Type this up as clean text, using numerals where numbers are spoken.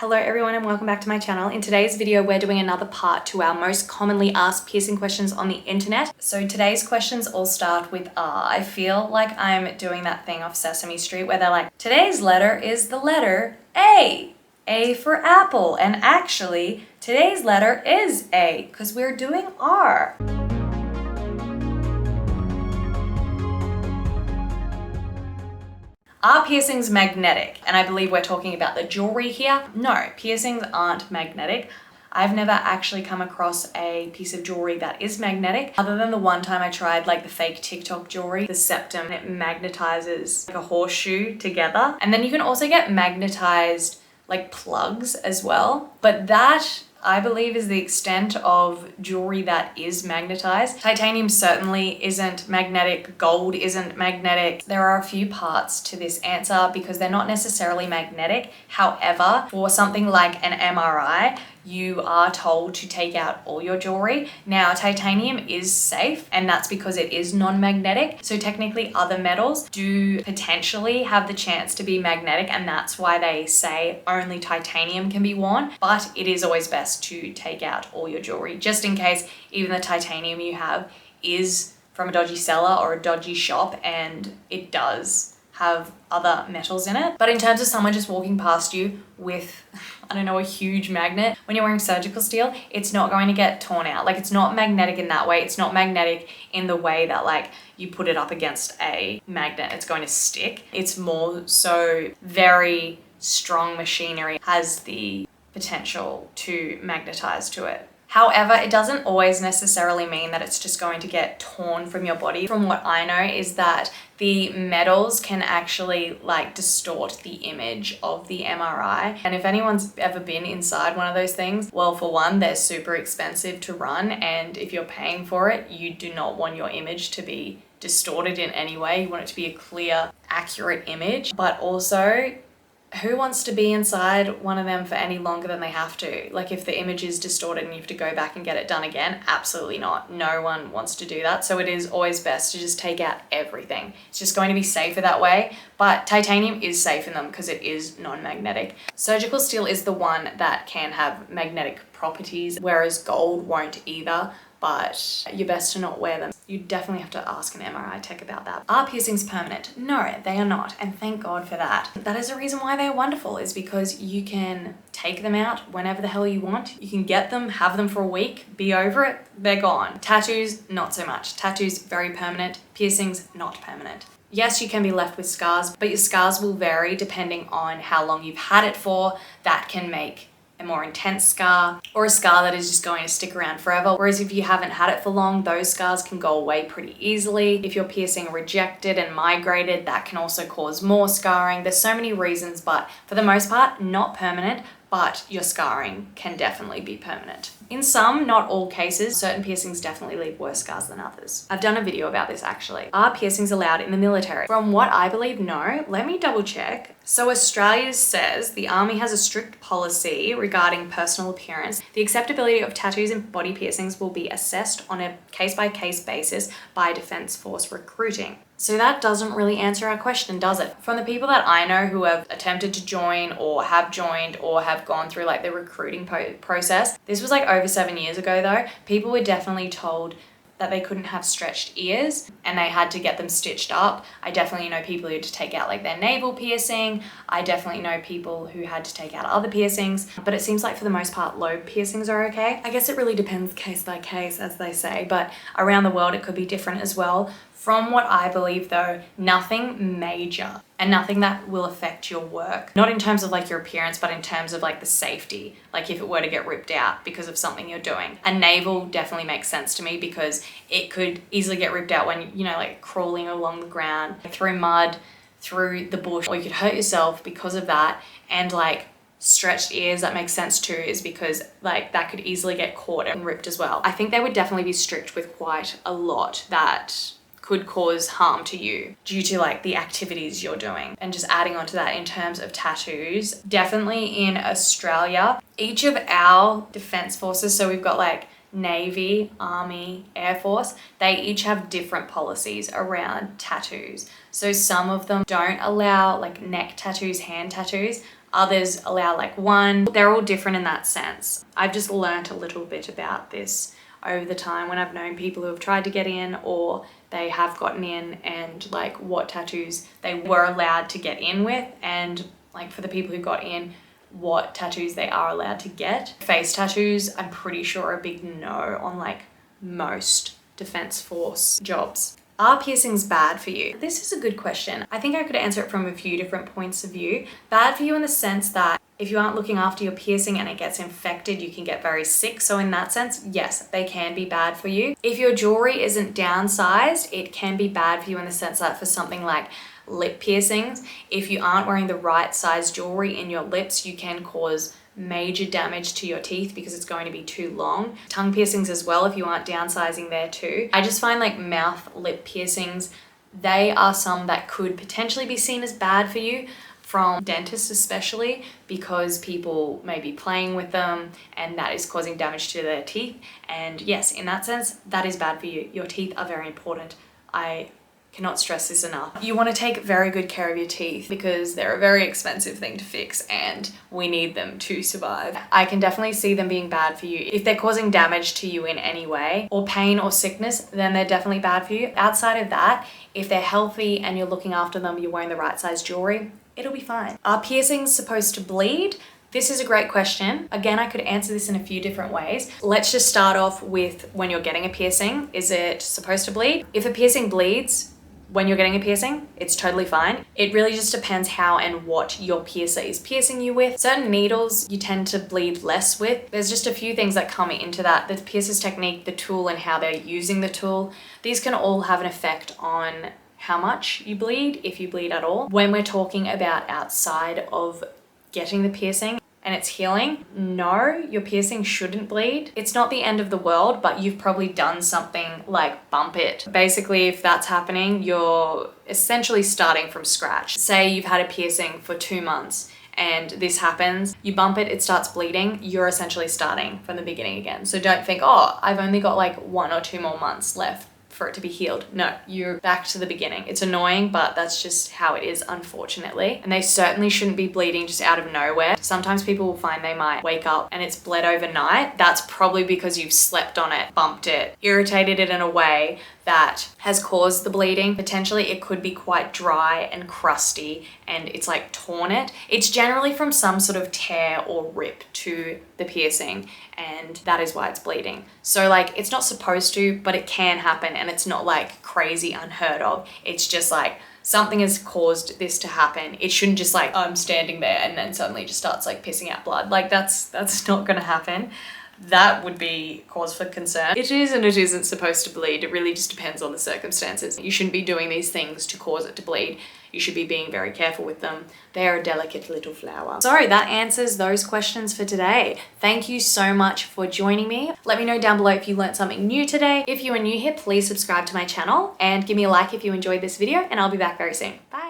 Hello everyone and welcome back to my channel. In today's video, we're doing another part to our most commonly asked piercing questions on the internet. So today's questions all start with R. I feel like I'm doing that thing off Sesame Street where they're like, today's letter is the letter A. A for apple. And actually, today's letter is A because we're doing R. Are piercings magnetic? And I believe we're talking about the jewelry here. No, piercings aren't magnetic. I've never actually come across a piece of jewelry that is magnetic, other than the one time I tried like the fake TikTok jewelry, the septum, it magnetizes like a horseshoe together. And then you can also get magnetized like plugs as well. But that, I believe, is the extent of jewelry that is magnetized. Titanium certainly isn't magnetic. Gold isn't magnetic. There are a few parts to this answer because they're not necessarily magnetic. However, for something like an MRI, you are told to take out all your jewelry. Now, titanium is safe, and that's because it is non-magnetic. So technically other metals do potentially have the chance to be magnetic, and that's why they say only titanium can be worn. But it is always best to take out all your jewelry, just in case even the titanium you have is from a dodgy seller or a dodgy shop and it does have other metals in it. But in terms of someone just walking past you with, I don't know, a huge magnet, when you're wearing surgical steel, it's not going to get torn out. Like, it's not magnetic in that way. It's not magnetic in the way that like you put it up against a magnet, it's going to stick. It's more so very strong machinery has the potential to magnetize to it. However, it doesn't always necessarily mean that it's just going to get torn from your body. From what I know is that the metals can actually like distort the image of the MRI. And if anyone's ever been inside one of those things, well, for one, they're super expensive to run. And if you're paying for it, you do not want your image to be distorted in any way. You want it to be a clear, accurate image. But also, who wants to be inside one of them for any longer than they have to? Like, if the image is distorted and you have to go back and get it done again, absolutely not. No one wants to do that. So it is always best to just take out everything. It's just going to be safer that way. But titanium is safe in them because it is non-magnetic. Surgical steel is the one that can have magnetic properties, whereas gold won't either. But you're best to not wear them. You definitely have to ask an MRI tech about that. Are piercings permanent? No, they are not, and thank God for that. That is the reason why they're wonderful, is because you can take them out whenever the hell you want. You can get them, have them for a week, be over it, they're gone. Tattoos, not so much. Tattoos, very permanent. Piercings, not permanent. Yes, you can be left with scars, but your scars will vary depending on how long you've had it for. That can make a more intense scar or a scar that is just going to stick around forever. Whereas if you haven't had it for long, those scars can go away pretty easily. If your piercing rejected and migrated, that can also cause more scarring. There's so many reasons, but for the most part, not permanent, but your scarring can definitely be permanent. In some, not all cases, certain piercings definitely leave worse scars than others. I've done a video about this actually. Are piercings allowed in the military? From what I believe, no. Let me double check. So Australia says the Army has a strict policy regarding personal appearance. The acceptability of tattoos and body piercings will be assessed on a case-by-case basis by Defence Force recruiting. So that doesn't really answer our question, does it? From the people that I know who have attempted to join or have joined or have gone through like the recruiting process, this was like over 7 years ago though, people were definitely told that they couldn't have stretched ears and they had to get them stitched up. I definitely know people who had to take out like their navel piercing. I definitely know people who had to take out other piercings, but it seems like for the most part, lobe piercings are okay. I guess it really depends case by case, as they say, but around the world, it could be different as well. From what I believe though, nothing major and nothing that will affect your work. Not in terms of like your appearance, but in terms of like the safety. Like if it were to get ripped out because of something you're doing. A navel definitely makes sense to me because it could easily get ripped out when, you know, like crawling along the ground, through mud, through the bush, or you could hurt yourself because of that. And like stretched ears, that makes sense too, is because like that could easily get caught and ripped as well. I think they would definitely be strict with quite a lot that could cause harm to you due to like the activities you're doing. And just adding on to that in terms of tattoos, definitely in Australia, each of our defense forces, so we've got like Navy, Army, Air Force, they each have different policies around tattoos. So some of them don't allow like neck tattoos, hand tattoos. Others allow like one. They're all different in that sense. I've just learnt a little bit about this over the time when I've known people who have tried to get in or they have gotten in, and like what tattoos they were allowed to get in with, and like for the people who got in, what tattoos they are allowed to get. Face tattoos, I'm pretty sure are a big no on like most Defense Force jobs. Are piercings bad for you? This is a good question. I think I could answer it from a few different points of view. Bad for you in the sense that if you aren't looking after your piercing and it gets infected, you can get very sick. So in that sense, yes, they can be bad for you. If your jewelry isn't downsized, it can be bad for you in the sense that for something like lip piercings, if you aren't wearing the right size jewelry in your lips, you can cause major damage to your teeth because it's going to be too long. Tongue piercings as well, if you aren't downsizing there too. I just find like mouth lip piercings, they are some that could potentially be seen as bad for you from dentists, especially because people may be playing with them and that is causing damage to their teeth. And yes, in that sense, that is bad for you. Your teeth are very important. I cannot stress this enough. You want to take very good care of your teeth because they're a very expensive thing to fix and we need them to survive. I can definitely see them being bad for you. If they're causing damage to you in any way or pain or sickness, then they're definitely bad for you. Outside of that, if they're healthy and you're looking after them, you're wearing the right size jewelry, it'll be fine. Are piercings supposed to bleed? This is a great question. Again, I could answer this in a few different ways. Let's just start off with when you're getting a piercing. Is it supposed to bleed? If a piercing bleeds, when you're getting a piercing, it's totally fine. It really just depends how and what your piercer is piercing you with. Certain needles you tend to bleed less with. There's just a few things that come into that. The piercer's technique, the tool, and how they're using the tool. These can all have an effect on how much you bleed, if you bleed at all. When we're talking about outside of getting the piercing and it's healing, no, your piercing shouldn't bleed. It's not the end of the world, but you've probably done something like bump it. Basically, if that's happening, you're essentially starting from scratch. Say you've had a piercing for 2 months and this happens, you bump it, it starts bleeding, you're essentially starting from the beginning again. So don't think, oh, I've only got like 1 or 2 more months left for it to be healed. No, you're back to the beginning. It's annoying, but that's just how it is, unfortunately. And they certainly shouldn't be bleeding just out of nowhere. Sometimes people will find they might wake up and it's bled overnight. That's probably because you've slept on it, bumped it, irritated it in a way that has caused the bleeding. Potentially it could be quite dry and crusty and it's like torn it. It's generally from some sort of tear or rip to the piercing, and that is why it's bleeding. So like it's not supposed to, but it can happen, and it's not like crazy unheard of. It's just like something has caused this to happen. It shouldn't just like I'm standing there and then suddenly just starts like pissing out blood. Like that's not gonna happen. That would be cause for concern. It is and it isn't supposed to bleed. It really just depends on the circumstances. You shouldn't be doing these things to cause it to bleed. You should be being very careful with them. They're a delicate little flower. So that answers those questions for today. Thank you so much for joining me. Let me know down below if you learned something new today. If you are new here, please subscribe to my channel and give me a like if you enjoyed this video, and I'll be back very soon. Bye.